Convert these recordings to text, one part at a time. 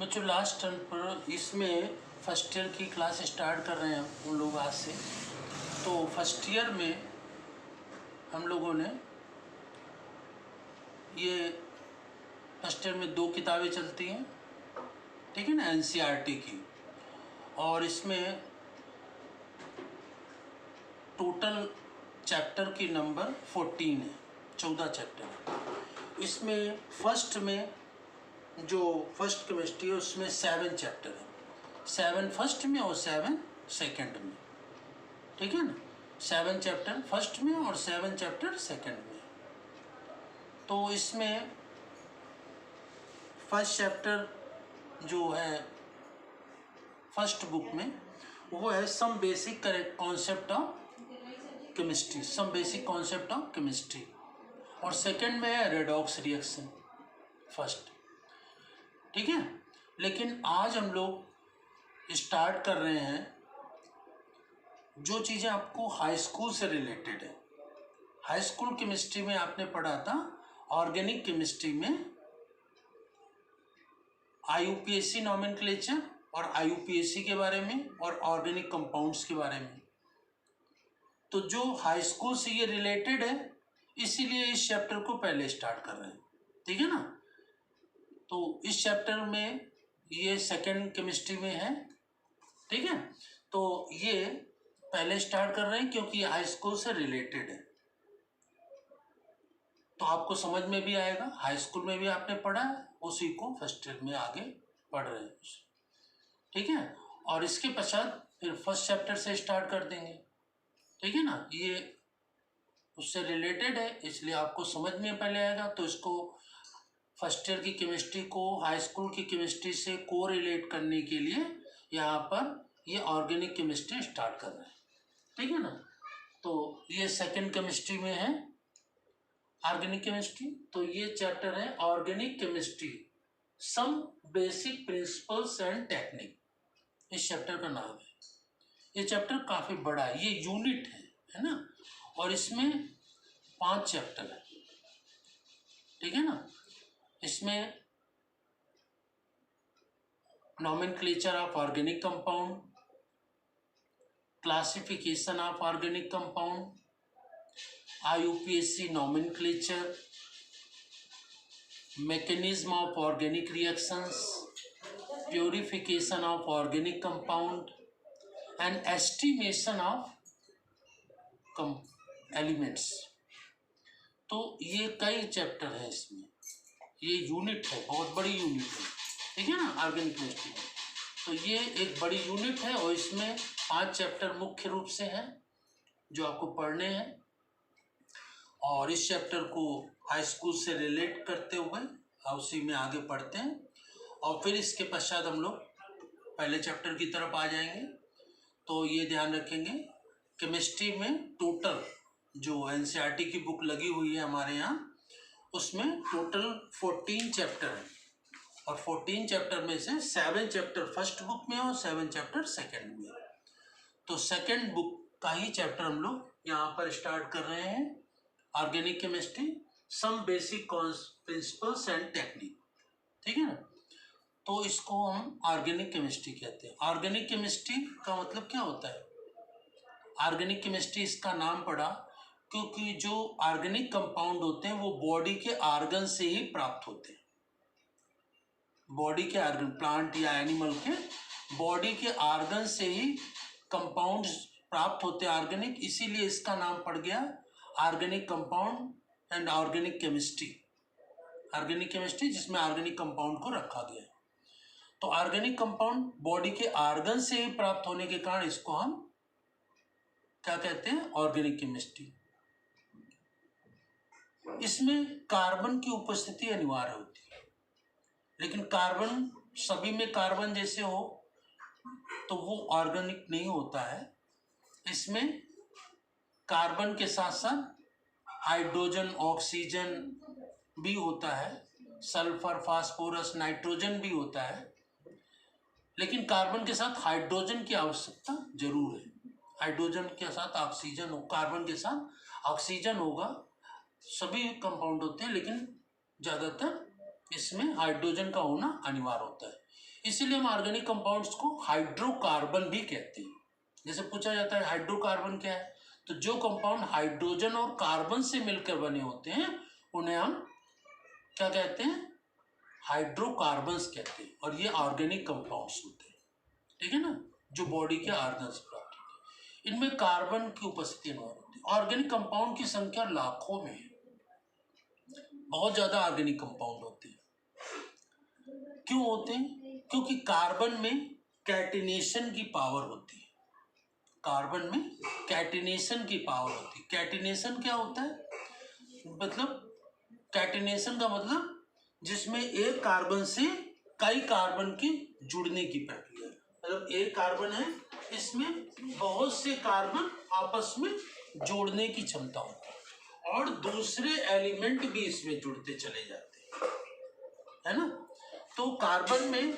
बच्चों last term पर इसमें फर्स्ट ईयर की क्लास स्टार्ट कर रहे हैं उन लोग आज से। तो फर्स्ट ईयर में हम लोगों ने ये फर्स्ट ईयर में 2 किताबें चलती हैं, ठीक है ना, एनसीईआरटी की। और इसमें टोटल चैप्टर की नंबर 14 है, 14 चैप्टर। इसमें फर्स्ट में जो फर्स्ट केमिस्ट्री है उसमें 7 चैप्टर है, 7 फर्स्ट में और 7 सेकंड में, ठीक है ना। 7 चैप्टर फर्स्ट में और 7 चैप्टर सेकंड में। तो इसमें फर्स्ट चैप्टर जो है फर्स्ट बुक में वो है some basic concept of chemistry, some basic concept of chemistry. और सेकंड में है रेडॉक्स रिएक्शन फर्स्ट, ठीक है। लेकिन आज हम लोग स्टार्ट कर रहे हैं जो चीज़ें आपको हाई स्कूल से रिलेटेड है। हाई स्कूल केमिस्ट्री में आपने पढ़ा था ऑर्गेनिक केमिस्ट्री में आईयूपीएसी नॉमेनक्लेचर और आईयूपीएसी के बारे में और ऑर्गेनिक कंपाउंड्स के बारे में। तो जो हाई स्कूल से ये रिलेटेड है इसीलिए इस चैप्टर को पहले स्टार्ट कर रहे हैं, ठीक है ना। तो इस चैप्टर में ये सेकंड केमिस्ट्री में है, ठीक है। तो ये पहले स्टार्ट कर रहे हैं क्योंकि ये हाई स्कूल से रिलेटेड है, तो आपको समझ में भी आएगा। हाई स्कूल में भी आपने पढ़ा है, उसी को फर्स्ट ईयर में आगे पढ़ रहे हैं, ठीक है। और इसके पश्चात फिर फर्स्ट चैप्टर से स्टार्ट कर देंगे, ठीक है ना। ये उससे रिलेटेड है इसलिए आपको समझ में पहले आएगा। तो इसको फर्स्ट ईयर की केमिस्ट्री को हाई स्कूल की केमिस्ट्री से को रिलेट करने के लिए यहाँ पर ये ऑर्गेनिक केमिस्ट्री स्टार्ट कर रहे हैं, ठीक है ना। तो ये सेकंड केमिस्ट्री में है ऑर्गेनिक केमिस्ट्री। तो ये चैप्टर है organic chemistry some basic principles and technique, इस चैप्टर का नाम है। ये चैप्टर काफ़ी बड़ा है, ये यूनिट है ना। और इसमें 5 चैप्टर है, ठीक है ना। इसमें nomenclature of organic compound, classification of organic compound, IUPAC nomenclature, mechanism of organic reactions, purification of organic compound and estimation of elements. तो ये कई चैप्टर है इसमें, ये यूनिट है, बहुत बड़ी यूनिट है, ठीक है ना, ऑर्गेनिक केमिस्ट्री में। तो ये एक बड़ी यूनिट है और इसमें 5 चैप्टर मुख्य रूप से हैं जो आपको पढ़ने हैं। और इस चैप्टर को हाई स्कूल से रिलेट करते हुए उसी में आगे पढ़ते हैं और फिर इसके पश्चात हम लोग पहले चैप्टर की तरफ आ जाएंगे। तो ये ध्यान रखेंगे केमिस्ट्री में टोटल जो एनसीईआरटी की बुक लगी हुई है हमारे यहाँ उसमें टोटल 14 चैप्टर है और 14 चैप्टर में से 7 चैप्टर फर्स्ट बुक में और 7 चैप्टर सेकंड में। तो सेकंड बुक का ही चैप्टर हम लोग यहाँ पर स्टार्ट कर रहे हैं, organic chemistry some basic principles and technique, ठीक है ना। तो इसको हम ऑर्गेनिक केमिस्ट्री कहते हैं। ऑर्गेनिक केमिस्ट्री का मतलब क्या होता है? ऑर्गेनिक केमिस्ट्री इसका नाम पड़ा क्योंकि जो ऑर्गेनिक कंपाउंड होते हैं वो बॉडी के ऑर्गन से ही प्राप्त होते हैं। बॉडी के ऑर्गन, प्लांट या एनिमल के बॉडी के ऑर्गन से ही कंपाउंड्स प्राप्त होते हैं ऑर्गेनिक, इसीलिए इसका नाम पड़ गया organic compound and organic chemistry. Organic chemistry जिसमें ऑर्गेनिक कंपाउंड को रखा गया है। तो ऑर्गेनिक कंपाउंड बॉडी के ऑर्गन से ही प्राप्त होने के कारण इसको हम क्या कहते हैं? Organic chemistry. इसमें कार्बन की उपस्थिति अनिवार्य होती है, लेकिन कार्बन सभी में कार्बन जैसे हो तो वो ऑर्गेनिक नहीं होता है। इसमें कार्बन के साथ साथ हाइड्रोजन, ऑक्सीजन भी होता है, सल्फर, फास्फोरस, नाइट्रोजन भी होता है, लेकिन कार्बन के साथ हाइड्रोजन की आवश्यकता जरूर है। हाइड्रोजन के साथ ऑक्सीजन हो, कार्बन के साथ ऑक्सीजन होगा। सभी कंपाउंड होते हैं लेकिन ज़्यादातर इसमें हाइड्रोजन का होना अनिवार्य होता है। इसीलिए हम ऑर्गेनिक कंपाउंड्स को हाइड्रोकार्बन भी कहते हैं। जैसे पूछा जाता है हाइड्रोकार्बन क्या है, तो जो कंपाउंड हाइड्रोजन और कार्बन से मिलकर बने होते हैं उन्हें हम क्या कहते हैं, हाइड्रोकार्बन्स कहते हैं, और ये ऑर्गेनिक कंपाउंड्स होते हैं, ठीक है ना, जो बॉडी के ऑर्गन्स प्राप्त होते हैं। इनमें कार्बन की उपस्थिति अनिवार्य होती है। ऑर्गेनिक कंपाउंड की संख्या लाखों में है, बहुत ज्यादा ऑर्गेनिक कंपाउंड होते हैं। क्यों होते हैं? क्योंकि कार्बन में कैटिनेशन की पावर होती है। कार्बन में कैटिनेशन की पावर होती है। कैटिनेशन क्या होता है? मतलब कैटिनेशन का मतलब जिसमें एक कार्बन से कई कार्बन के जुड़ने की प्रक्रिया। मतलब एक कार्बन है, इसमें बहुत से कार्बन आपस में जोड़ने की क्षमता होती है और दूसरे एलिमेंट भी इसमें जुड़ते चले जाते हैं, है ना। तो कार्बन में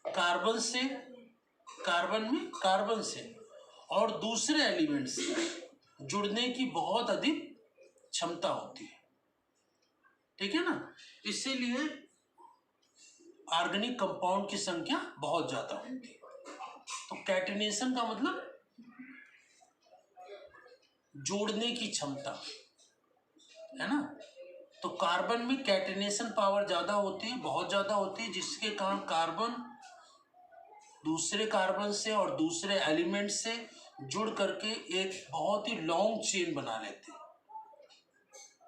कार्बन से और दूसरे एलिमेंट से जुड़ने की बहुत अधिक क्षमता होती है, ठीक है ना। इसीलिए ऑर्गेनिक कंपाउंड की संख्या बहुत ज्यादा होती है। तो कैटिनेशन का मतलब जोड़ने की क्षमता, है ना। तो कार्बन में कैटिनेशन पावर ज्यादा होती है, बहुत ज्यादा होती है, जिसके कारण कार्बन दूसरे कार्बन से और दूसरे एलिमेंट से जुड़ करके एक बहुत ही लॉन्ग चेन बना लेते हैं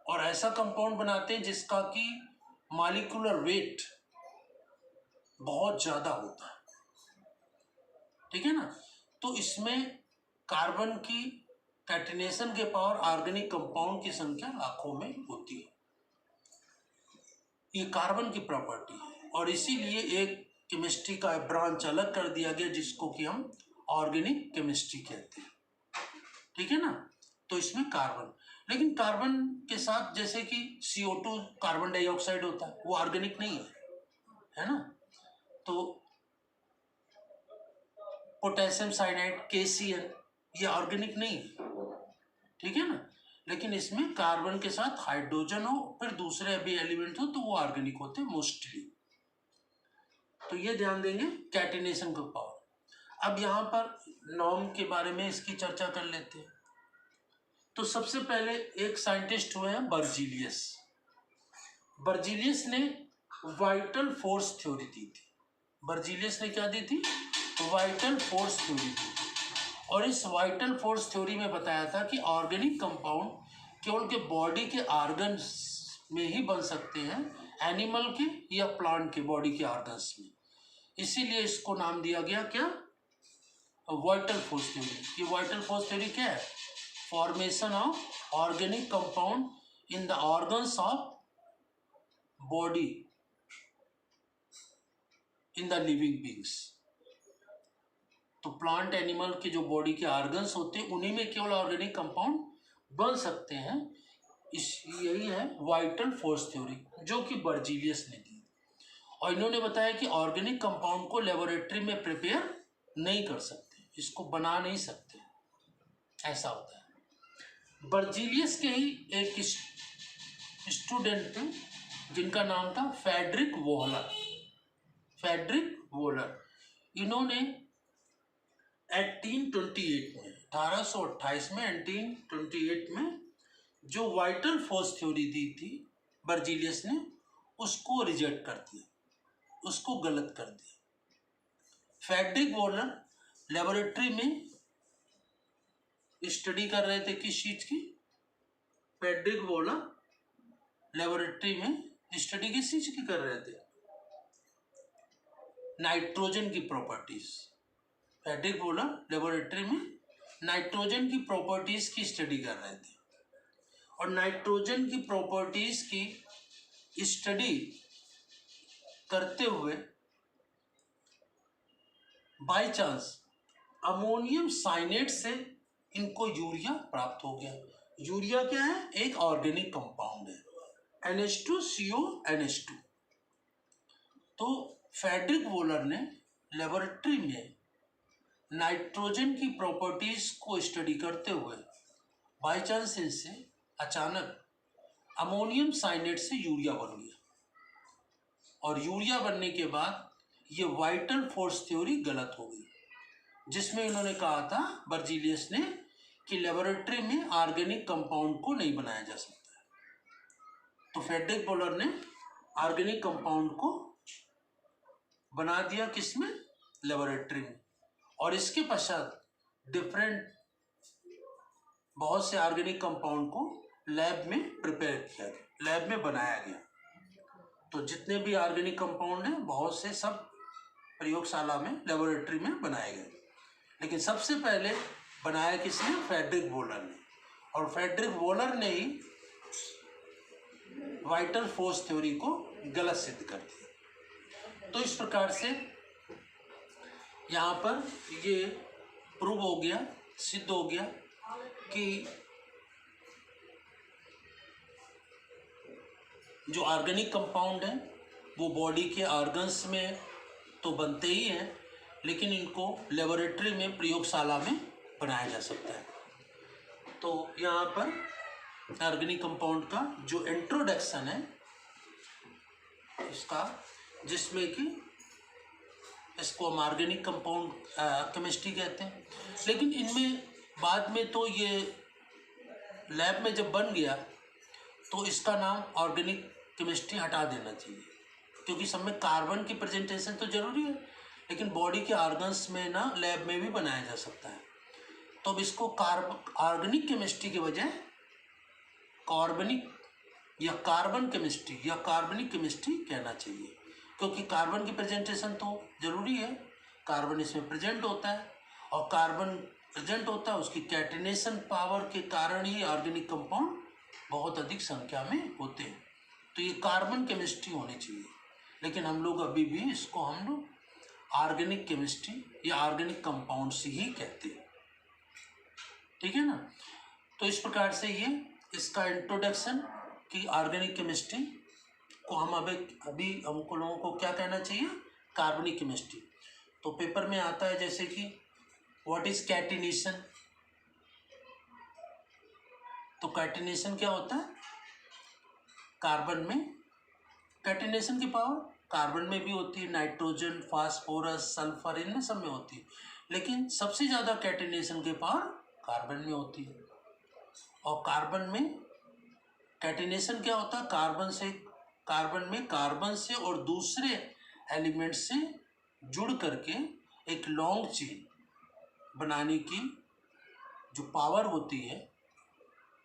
और ऐसा कंपाउंड बनाते हैं जिसका कि मॉलिक्यूलर वेट बहुत ज्यादा होता है, ठीक है ना। तो इसमें कार्बन की कैटिनेशन के पावर ऑर्गेनिक कंपाउंड की संख्या लाखों में होती है। ये कार्बन की प्रॉपर्टी है और इसीलिए एक केमिस्ट्री का ब्रांच अलग कर दिया गया जिसको कि हम ऑर्गेनिक केमिस्ट्री कहते हैं, ठीक है ना। तो इसमें कार्बन, लेकिन कार्बन के साथ जैसे कि CO2 कार्बन डाइऑक्साइड होता है, वो ऑर्गेनिक नहीं है ना। तो पोटेशियम साइनाइड KCl ये ऑर्गेनिक नहीं है, ठीक है ना। लेकिन इसमें कार्बन के साथ हाइड्रोजन हो फिर दूसरे भी एलिमेंट हो तो वो ऑर्गेनिक होते हैं मोस्टली। तो ये ध्यान देंगे कैटिनेशन का पावर। अब यहाँ पर नॉर्म के बारे में इसकी चर्चा कर लेते हैं। तो सबसे पहले एक साइंटिस्ट हुए हैं बर्जीलियस। बर्जीलियस ने वाइटल फोर्स थ्योरी दी थी। बर्जीलियस ने क्या दी थी? वाइटल फोर्स थ्योरी दी थी। और इस वाइटल फोर्स थ्योरी में बताया था कि ऑर्गेनिक कंपाउंड केवल के बॉडी के ऑर्गन्स में ही बन सकते हैं, एनिमल के या प्लांट के बॉडी के ऑर्गन्स में। इसीलिए इसको नाम दिया गया क्या? Vital force theory. ये वाइटल फोर्स थ्योरी क्या है? Formation of organic compound in the organs of body in the living beings. तो प्लांट एनिमल के जो बॉडी के ऑर्गन्स होते हैं उन्हीं में केवल ऑर्गेनिक कंपाउंड बन सकते हैं। यही है वाइटल फोर्स थ्योरी जो कि बर्जीलियस ने दी। और इन्होंने बताया कि ऑर्गेनिक कंपाउंड को लेबोरेटरी में प्रिपेयर नहीं कर सकते, इसको बना नहीं सकते, ऐसा होता है। बर्जीलियस के ही एक स्टूडेंट थे जिनका नाम था फ्रेडरिक वोहलर। फ्रेडरिक वोहलर, इन्होंने 1828 में 1828 में जो वाइटल फोर्स थ्योरी दी थी बर्जीलियस ने, उसको रिजेक्ट कर दिया, उसको गलत कर दिया। फ्रेडरिक वोहलर लेबोरेटरी में स्टडी कर रहे थे किस चीज की? फ्रेडरिक वोहलर लेबोरेटरी में स्टडी किस चीज की कर रहे थे? नाइट्रोजन की प्रॉपर्टीज। फ्रेडरिक वोहलर लेबोरेटरी में नाइट्रोजन की प्रॉपर्टीज की स्टडी कर रहे थे और नाइट्रोजन की प्रॉपर्टीज की स्टडी करते हुए बाय चांस अमोनियम साइनेट से इनको यूरिया प्राप्त हो गया। यूरिया क्या है? एक ऑर्गेनिक कंपाउंड है, NH2CO NH2। तो फ्रेडरिक वोहलर ने लेबोरेटरी में नाइट्रोजन की प्रॉपर्टीज को स्टडी करते हुए बाय चांस इनसे अचानक अमोनियम साइनेट से यूरिया बन गया और यूरिया बनने के बाद ये वाइटल फोर्स थ्योरी गलत हो गई, जिसमें इन्होंने कहा था बर्जीलियस ने कि लेबोरेटरी में ऑर्गेनिक कंपाउंड को नहीं बनाया जा सकता है। तो फ्रेडरिक वोलर ने ऑर्गेनिक कंपाउंड को बना दिया किसमें? लेबोरेटरी में। और इसके पश्चात डिफरेंट बहुत से ऑर्गेनिक कंपाउंड को लैब में प्रिपेयर किया गया, लैब में बनाया गया। तो जितने भी ऑर्गेनिक कंपाउंड हैं बहुत से सब प्रयोगशाला में, लेबोरेटरी में बनाए गए। लेकिन सबसे पहले बनाया किसने? फ्रेडरिक वोलर ने। और फ्रेडरिक वोलर ने ही वाइटल फोर्स थ्योरी को गलत सिद्ध कर दिया। तो इस प्रकार से यहाँ पर ये प्रूव हो गया, सिद्ध हो गया कि जो ऑर्गेनिक कंपाउंड है वो बॉडी के ऑर्गन्स में तो बनते ही हैं, लेकिन इनको लेबोरेटरी में, प्रयोगशाला में बनाया जा सकता है। तो यहाँ पर ऑर्गेनिक कंपाउंड का जो इंट्रोडक्शन है इसका, जिसमें कि इसको हम ऑर्गेनिक कंपाउंड केमिस्ट्री कहते हैं। लेकिन इनमें बाद में तो ये लैब में जब बन गया तो इसका नाम ऑर्गेनिक केमिस्ट्री हटा देना चाहिए, क्योंकि सब में कार्बन की प्रेजेंटेशन तो जरूरी है, लेकिन बॉडी के ऑर्गन्स में ना लैब में भी बनाया जा सकता है। तो अब इसको ऑर्गेनिक केमिस्ट्री के बजाय कार्बनिक या कार्बन केमिस्ट्री या कार्बनिक केमिस्ट्री कहना चाहिए, क्योंकि कार्बन की प्रेजेंटेशन तो जरूरी है, कार्बन इसमें प्रेजेंट होता है, और कार्बन प्रेजेंट होता है उसकी कैटिनेशन पावर के कारण ही ऑर्गेनिक कंपाउंड बहुत अधिक संख्या में होते हैं। तो ये कार्बन केमिस्ट्री होनी चाहिए, लेकिन हम लोग अभी भी इसको हम लोग ऑर्गेनिक केमिस्ट्री या ऑर्गेनिक कंपाउंड्स ही कहते हैं। ठीक है ना। तो इस प्रकार से ये इसका इंट्रोडक्शन कि ऑर्गेनिक केमिस्ट्री को हम अभी हमको लोगों को क्या कहना चाहिए? कार्बनिक केमिस्ट्री। तो पेपर में आता है जैसे कि व्हाट इज कैटिनेशन। तो कैटिनेशन क्या होता है? कार्बन में कैटिनेशन की पावर कार्बन में भी होती है, नाइट्रोजन, फास्फोरस, सल्फर, इनमें सब में होती है, लेकिन सबसे ज़्यादा कैटिनेशन की पावर कार्बन में होती है। और कार्बन में कैटिनेशन क्या होता है? कार्बन से और दूसरे एलिमेंट से जुड़ करके एक लॉन्ग चेन बनाने की जो पावर होती है,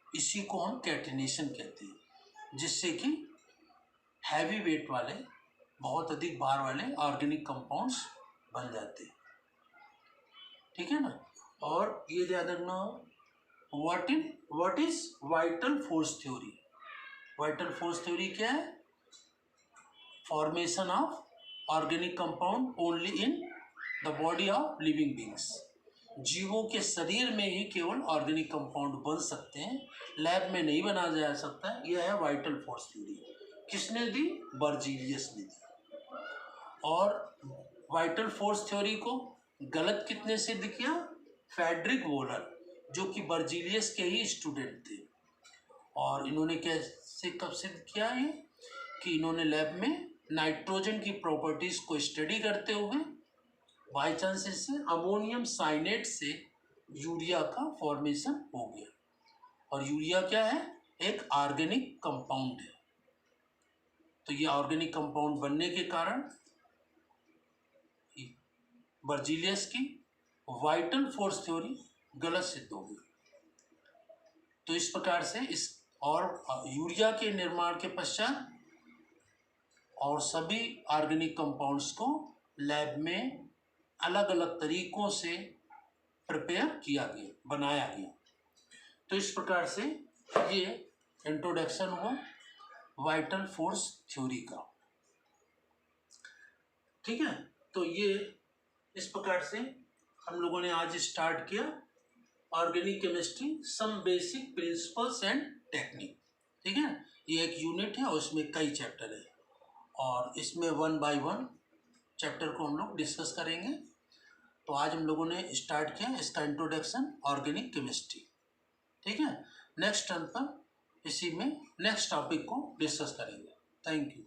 इसी को हम कैटिनेशन कहते हैं, जिससे कि हैवी वेट वाले, बहुत अधिक भार वाले ऑर्गेनिक कंपाउंड्स बन जाते हैं। ठीक है ना। और ये याद रखना, what is vital force theory. Vital force theory क्या है? Formation of organic compound only in the body of living beings. जीवों के शरीर में ही केवल ऑर्गेनिक कंपाउंड बन सकते हैं, लैब में नहीं बनाया जा सकता। यह है वाइटल फोर्स थ्योरी। किसने दी? बर्जीलियस ने दी। और वाइटल फोर्स थ्योरी को गलत कितने सिद्ध किया? फ्रेडरिक वोलर, जो कि बर्जीलियस के ही स्टूडेंट थे। और इन्होंने कैसे कब सिद्ध किया ये? कि इन्होंने लैब में नाइट्रोजन की प्रॉपर्टीज को स्टडी करते हुए बाई चांस इससे अमोनियम साइनेट से यूरिया का फॉर्मेशन हो गया। और यूरिया क्या है? एक ऑर्गेनिक कंपाउंड है। तो ये ऑर्गेनिक कंपाउंड बनने के कारण बर्जीलियस की वाइटल फोर्स थ्योरी गलत सिद्ध हो गई। तो इस प्रकार से इस और यूरिया के निर्माण के पश्चात और सभी ऑर्गेनिक कंपाउंड्स को लैब में अलग अलग तरीकों से प्रिपेयर किया गया, बनाया गया। तो इस प्रकार से ये इंट्रोडक्शन हुआ वाइटल फोर्स थ्योरी का। ठीक है। तो ये इस प्रकार से हम लोगों ने आज स्टार्ट किया organic chemistry, some basic principles and technique. ठीक है। ये एक यूनिट है और इसमें कई चैप्टर है, और इसमें 1 बाय 1 चैप्टर को हम लोग डिस्कस करेंगे। तो आज हम लोगों ने स्टार्ट किया इसका इंट्रोडक्शन ऑर्गेनिक केमिस्ट्री। ठीक है। नेक्स्ट टर्न पर इसी में नेक्स्ट टॉपिक को डिस्कस करेंगे। Thank you.